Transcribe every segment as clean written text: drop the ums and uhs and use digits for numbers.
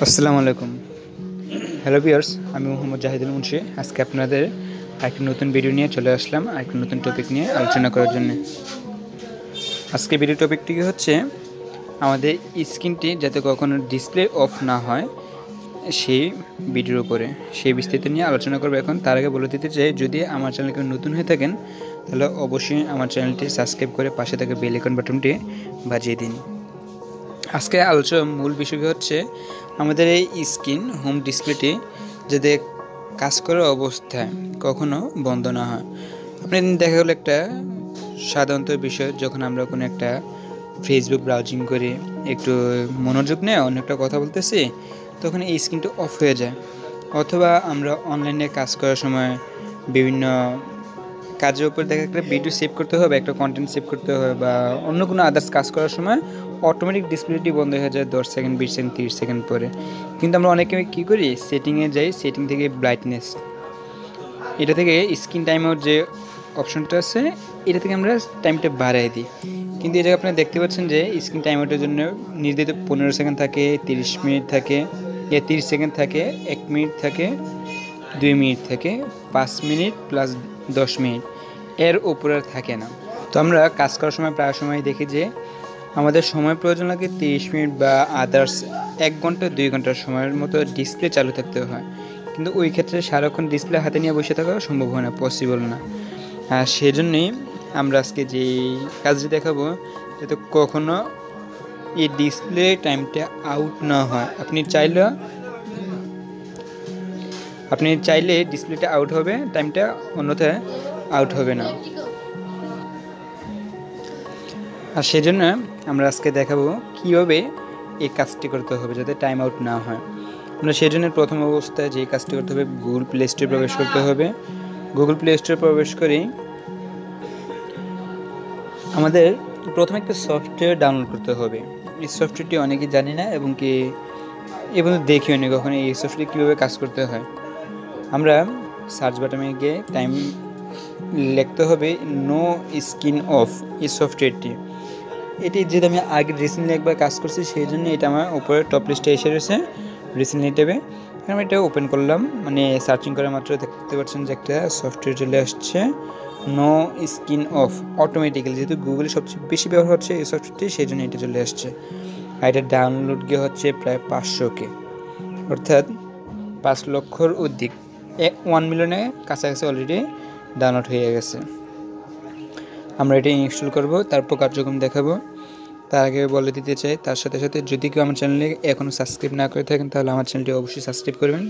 আসসালামু আলাইকুম। Hello viewers, আমি মোহাম্মদ জাহিদুল মুন্সি। আজকে আপনাদের একটা নতুন ভিডিও নিয়ে চলে আসলাম, একটা নতুন টপিক নিয়ে আলোচনা করার জন্য। আজকে ভিডিও টপিকটি হচ্ছে আমাদের স্ক্রিনটি যাতে কখনো ডিসপ্লে অফ না হয় সেই ভিডিওর উপরে, সেই বিস্তারিত নিয়ে আলোচনা করবো। এখন তার আগে বলে দিতে চাই, যদি আমার চ্যানেলকে নতুন হয়ে থাকেন তাহলে অবশ্যই আমার চ্যানেলটি সাবস্ক্রাইব করে পাশে থাকা বেল আইকন বাটনটি বাজিয়ে দিন। আজকে আলোচনার মূল বিষয় হচ্ছে আমাদের এই স্ক্রিন হোম ডিসপ্লেটি যাতে কাজ করার অবস্থায় কখনো বন্ধ না হয়। আপনি দেখা গেলো একটা সাধারণত বিষয়, যখন আমরা কোনো একটা ফেসবুক ব্রাউজিং করি, একটু মনোযোগ নেয় অন্য একটা কথা বলতেছি, তখন এই স্ক্রিনটা অফ হয়ে যায়। অথবা আমরা অনলাইনে কাজ করার সময় বিভিন্ন কাজের উপর দেখা একটা ভিডিও সেভ করতে হবে, একটা কন্টেন্ট সেভ করতে হবে, বা অন্য কোনো আদার্স কাজ করার সময় অটোমেটিক ডিসপ্লেটি বন্ধ হয়ে যায় 10 সেকেন্ড, 20 সেকেন্ড, 30 সেকেন্ড পরে। কিন্তু আমরা অনেকে কী করি, সেটিংয়ে যাই, সেটিং থেকে ব্রাইটনেস, এটা থেকে স্ক্রিন টাইম আউট যে অপশনটা আছে, এটা থেকে আমরা টাইমটা বাড়াই দিই। কিন্তু এই জায়গায় আপনারা দেখতে পাচ্ছেন যে স্ক্রিন টাইম আউটের জন্য নির্ধারিত 15 সেকেন্ড থাকে, 30 মিনিট থাকে, 30 সেকেন্ড থাকে, 1 মিনিট থাকে, 2 মিনিট থাকে, 5 মিনিট প্লাস 10 মিনিট, এর উপরে থাকে না। তো আমরা কাজ করার সময় প্রায় সময় দেখি যে আমাদের সময় প্রয়োজন লাগে 30 মিনিট বা আদার্স 1 ঘন্টা 2 ঘন্টার সময়ের মতো ডিসপ্লে চালু থাকতে হয়। কিন্তু ওই ক্ষেত্রে সারাক্ষণ ডিসপ্লে হাতে নিয়ে বসে থাকা সম্ভব হয় না, পসিবল না। সেজন্যই আমরা আজকে যে কাজটি দেখাবো, যাতে কখনো এই ডিসপ্লে টাইমটা আউট না হয়। আপনি চাইলে ডিসপ্লেটা আউট হবে, টাইমটা অন্যথায় আউট হবে না। আর সেজন্য আমরা আজকে দেখাবো কীভাবে এই কাজটি করতে হবে যাতে টাইম আউট না হয়। আমরা সেজন্য প্রথম অবস্থায় যে কাজটি করতে হবে, গুগল প্লে স্টোরে প্রবেশ করতে হবে। গুগল প্লে স্টোরে প্রবেশ করেই আমাদের প্রথমে একটা সফটওয়্যার ডাউনলোড করতে হবে। এই সফটওয়্যারটি অনেকেই জানি না, এবং দেখিও নি কখনো এই সফটওয়্যার কীভাবে কাজ করতে হয়। আমরা সার্চ বাটনে গিয়ে টাইম লিখতে হবে নো স্ক্রিন অফ, এই সফটওয়্যারটি। এটি যেহেতু আমি আগে রিসেন্টলি একবার কাজ করছি, সেই জন্য এটা আমার উপরে টপ লিস্টে এসে রয়েছে রিসেন্টলি ট্যাবে। আমি এটা ওপেন করলাম, মানে সার্চিং করা মাত্র দেখতে পাচ্ছেন যে একটা সফটওয়্যার চলে আসছে, নো স্ক্রিন অফ অটোমেটিক্যালি। যেহেতু গুগলে সবচেয়ে বেশি ব্যবহার হচ্ছে এই সফটওয়্যারটি, সেই জন্য এটা চলে আসছে। আর এটা ডাউনলোড গিয়ে হচ্ছে প্রায় 500K, অর্থাৎ 5 লক্ষর অধিক, 1 মিলিয়নের কাছাকাছি অলরেডি ডাউনলোড হয়ে গেছে। আমরা এটা ইনস্টল করব, তারপর কার্যক্রম দেখাবো। তার আগে বলে দিতে চাই, তার সাথে সাথে যদি কেউ আমার চ্যানেলে এখনও সাবস্ক্রাইব না করে থাকেন তাহলে আমার চ্যানেলটি অবশ্যই সাবস্ক্রাইব করবেন,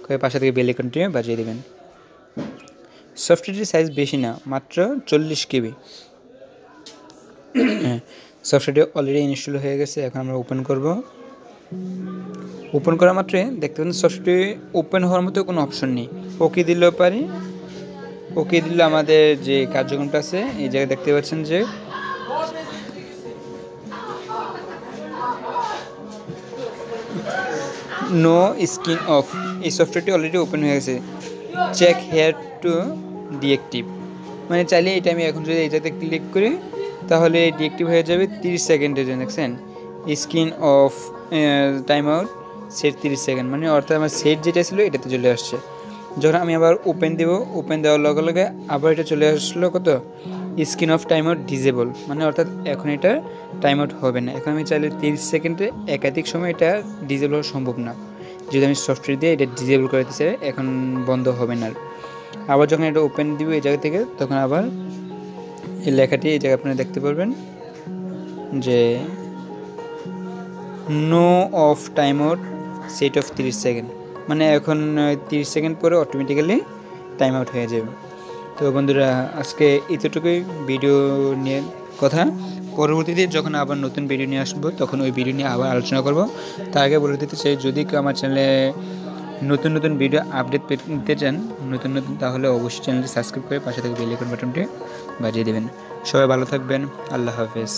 করে পাশে থেকে বেল আইকনটি বাজিয়ে দেবেন। সফটওয়্যারটির সাইজ বেশি না, মাত্র 40 KB। সফটওয়্যারটি অলরেডি ইনস্টল হয়ে গেছে। এখন আমরা ওপেন করব। ওপেন করা মাত্রই দেখতে পাচ্ছেন সফটওয়্যারটি ওপেন হওয়ার মতো কোনো অপশন নেই। ওকে দিলেও পারি, ওকে দিলে আমাদের যে কার্যক্রমটা আছে এই জায়গায় দেখতে পাচ্ছেন যে নো স্ক্রিন অফ, এই সফটওয়্যারটি অলরেডি ওপেন হয়ে গেছে। চেক হেয়ার টু ডিঅ্যাক্টিভ, মানে চাইলে এটা আমি এখন যদি এটাতে ক্লিক করি তাহলে ডিঅ্যাক্টিভ হয়ে যাবে 30 সেকেন্ডের জন্য। দেখছেন screen off time out set 30 second, মানে অর্থাৎ আমার সেট যেটা ছিল এটাতে চলে আসছে। যখন আমি আবার ওপেন দেব, ওপেন দেওয়ার লগে লগে আবার এটা চলে আসলো কত, screen off time out disable, মানে অর্থাৎ এখন এটা টাইম আউট হবে না। এখন আমি চাইলে 30 সেকেন্ডে একাধিক সময় এটা ডিজেবল হওয়া সম্ভব না। যদি আমি সফটওয়্যার দিয়ে এটা ডিজেবল করে দিতে চাই, এখন বন্ধ হবে না। আবার যখন এটা ওপেন দিব এই জায়গা থেকে, তখন আবার এই লেখাটি এই জায়গায় আপনারা দেখতে পারবেন যে no of time out set of 30 second, মানে এখন 30 সেকেন্ড পরে অটোমেটিক্যালি টাইম আউট হয়ে যাবে। তো বন্ধুরা, আজকে এতটুকুই ভিডিও নিয়ে কথা। পরবর্তীতে যখন আবার নতুন ভিডিও নিয়ে আসবো তখন ওই ভিডিও নিয়ে আবার আলোচনা করব। তার আগে বলে দিতে চাই, যদি কেউ আমার চ্যানেলে নতুন নতুন ভিডিও আপডেট পেতে চান নতুন, তাহলে অবশ্যই চ্যানেলটি সাবস্ক্রাইব করে পাশে থেকে বেল আইকন বাটনটি বাজিয়ে দেবেন। সবাই ভালো থাকবেন, আল্লাহ হাফেজ।